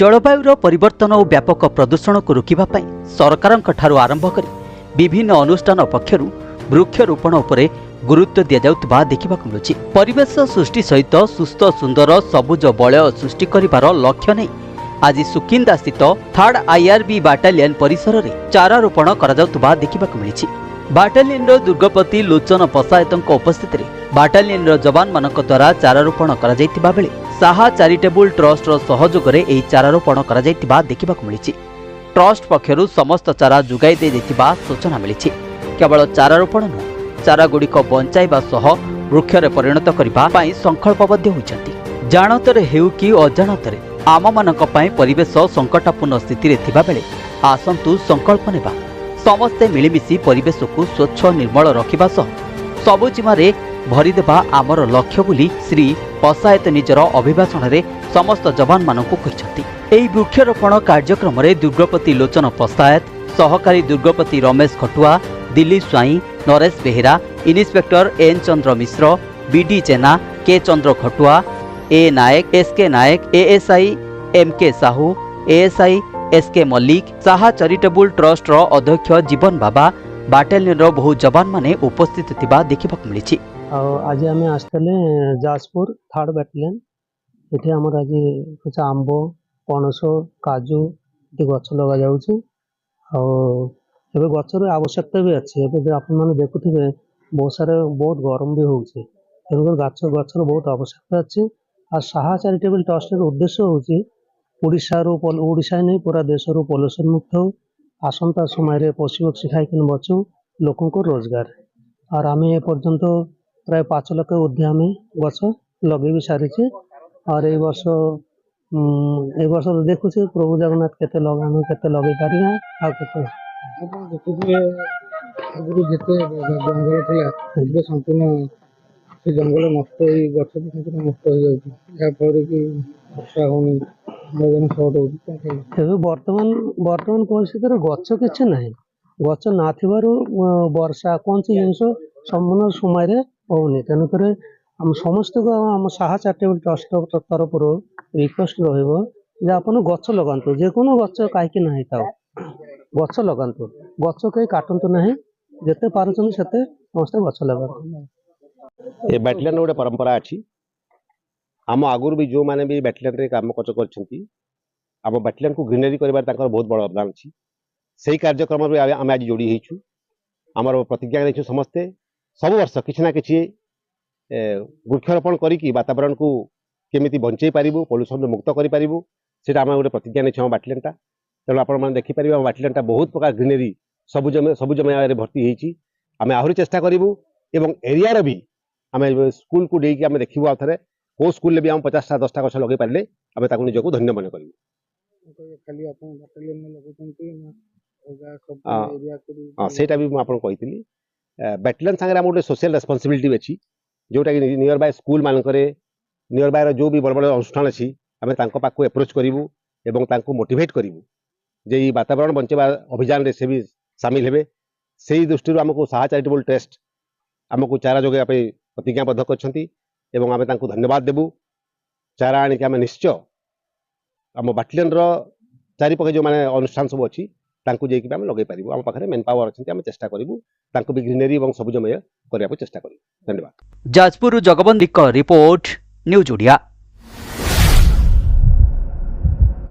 जलवायुर परिवर्तन और व्यापक प्रदूषण को रोकने सरकार आरंभ कर विभिन्न अनुष्ठान पक्षर वृक्षरोपण उपर गुरुत्व दि जाउथिबा देखा मिलुछि। परिवेश सृष्टि सहित सुस्थ सुंदर सबुज वलय सृष्टि करिवार लक्ष्य नहीं आज सुकिंदा स्थित 3rd IRB बाटालियन परिसर में चारारोपण करा देखा मिली। बाटालियन दुर्गपति लोचन पसायतों उपस्थित बाटालियन जवान मान द्वारा चारारोपण करा बेले साहा चैरिटेबल ट्रस्ट सहयोग में चारारोपण करा देखा मिली। ट्रस्ट पक्षर समस्त चारा जोगाई दे सूचना मिली। केवल चारारोपण नुह चारागुड़िक बंचाइबा सह वृक्षरे परिणत करने संकल्पबद्ध होइछन्ति। जानतरे हेउ कि अजाणतरे आम मानक पई परिवेश संकटापूर्ण स्थिति थिबा बेले आसंतु संकल्प नेबा समस्ते मिलिमिशि परिवेश को स्वच्छ निर्मल रखिबा सह सबुजिमारे भरिदेबा आमर लक्ष्य बोली श्री पसायत निजर अभिभाषण में समस्त जवान मानक कहिसन्ति। एही वृक्षरोपण कार्यक्रम में दुर्गपति लोचन पसायत सहकारी दुर्गपति Ramesh Khatua Dilli Swai Naresh Behera inspector N Chandra Mishra BD Jena K Chandra Khatua A Nayak SK Nayak ASI MK Sahu ASI SK Mallik Saha charitable trust अध्यक्ष जीवन बाबा बाटालियन बहु जवान माने उपस्थित थिबा देखा मिली। आज आम आसते जाजपुर 3rd बाटालियन ये आम आज कुछ आंब पणस काजू ये गछ लगा जाऊँगी गचर आवश्यकता भी अच्छी आपने देखुए बहुत सारा बहुत गरम भी होगी गचर बहुत आवश्यकता अच्छी। और साहा चैरिटेबल ट्रस्ट उद्देश्य हूँ ओडिशा नहीं पूरा देश पल्यूशन मुक्त हो आसंता समय पशु पक्षी खाई बचू लोक रोजगार और आम ए पर्यंत प्राय 5 लाख ऊर्ध्व आम गछ लगे भी सारी और ये वर्ष देखुचे प्रभु जगन्नाथ केते लगे पारे जंगल था संपूर्ण से जंगल नष्ट गच संपूर्ण नष्ट हो जाफल कि वर्षा होनी बर्तमान परिस्थिति गच कि ना गच ना वर्षा कौन सी जिनस संपूर्ण समय होनी तेणुक आम समस्त को आम साहा चैरिटेबल ट्रस्ट तरफ रिक्वेस्ट रन गच लगातु जेको गच कहीं ना था गच लगातु गच कहीं काटतु ना जिते पार्टी से समस्त गच लगातु। ये बाटालियन गोटे परंपरा अच्छी आम आगुरी भी जो मैंने भी बाटालियन काम करम बाटालियन को ग्रीनरी कर बहुत बड़ अवदान अच्छी से कार्यक्रम आम आज जोड़ी होइछु आमर प्रतिज्ञा नहीं समस्ते सब वर्ष किसी ना कि वृक्षरोपण करी वातावरण को केमी बंचई पारू पल्यूशन मुक्त करूँ से गोटे प्रतिज्ञा नहीं बाटालियन तेणु आप देखिपारे बाटालियन बहुत प्रकार ग्रीनरी सबुजमय भर्ती होती आम आहरी चेष्टा करूँ एवं एरिया भी आम स्कूल को देकी आम देखू आउ थे कौ स्कूल भी आम 50टा 10टा गछ लगे पारे आम निजक धन्य मन करूँ। सेटा भी मुझे कही बाटालियन सागर गोटे सोशल रेस्पॉन्सिबिलिटी अच्छी जोटा कि नियर बाय स्कूल मानक नियर बाय जो भी बड़ बड़ अनुष्ठान अच्छी आम पाक एप्रोच करूँ एवं मोटिवेट करूँ जे वातावरण बंचेबा अभियान रे से भी सामिल हेबे से दृष्टि आमको साहा चैरिटेबल ट्रस्ट आमको चारा जोगे प्रतिज्ञाबद्ध करछंती एवं आम धन्यवाद देबू चारा आनिक आम निश्चय आम बाटालियन चारिपखे जो माने अनुष्ठान सब अच्छी जाकि आम लगे पारूँ आम पाखे मेन पावर अच्छी आम चेष्टा करूँ भी ग्रीनरी और सबुजमय करने चेष्टा करूँ। धन्यवाद। Jajpur Jagabandi report news Odia.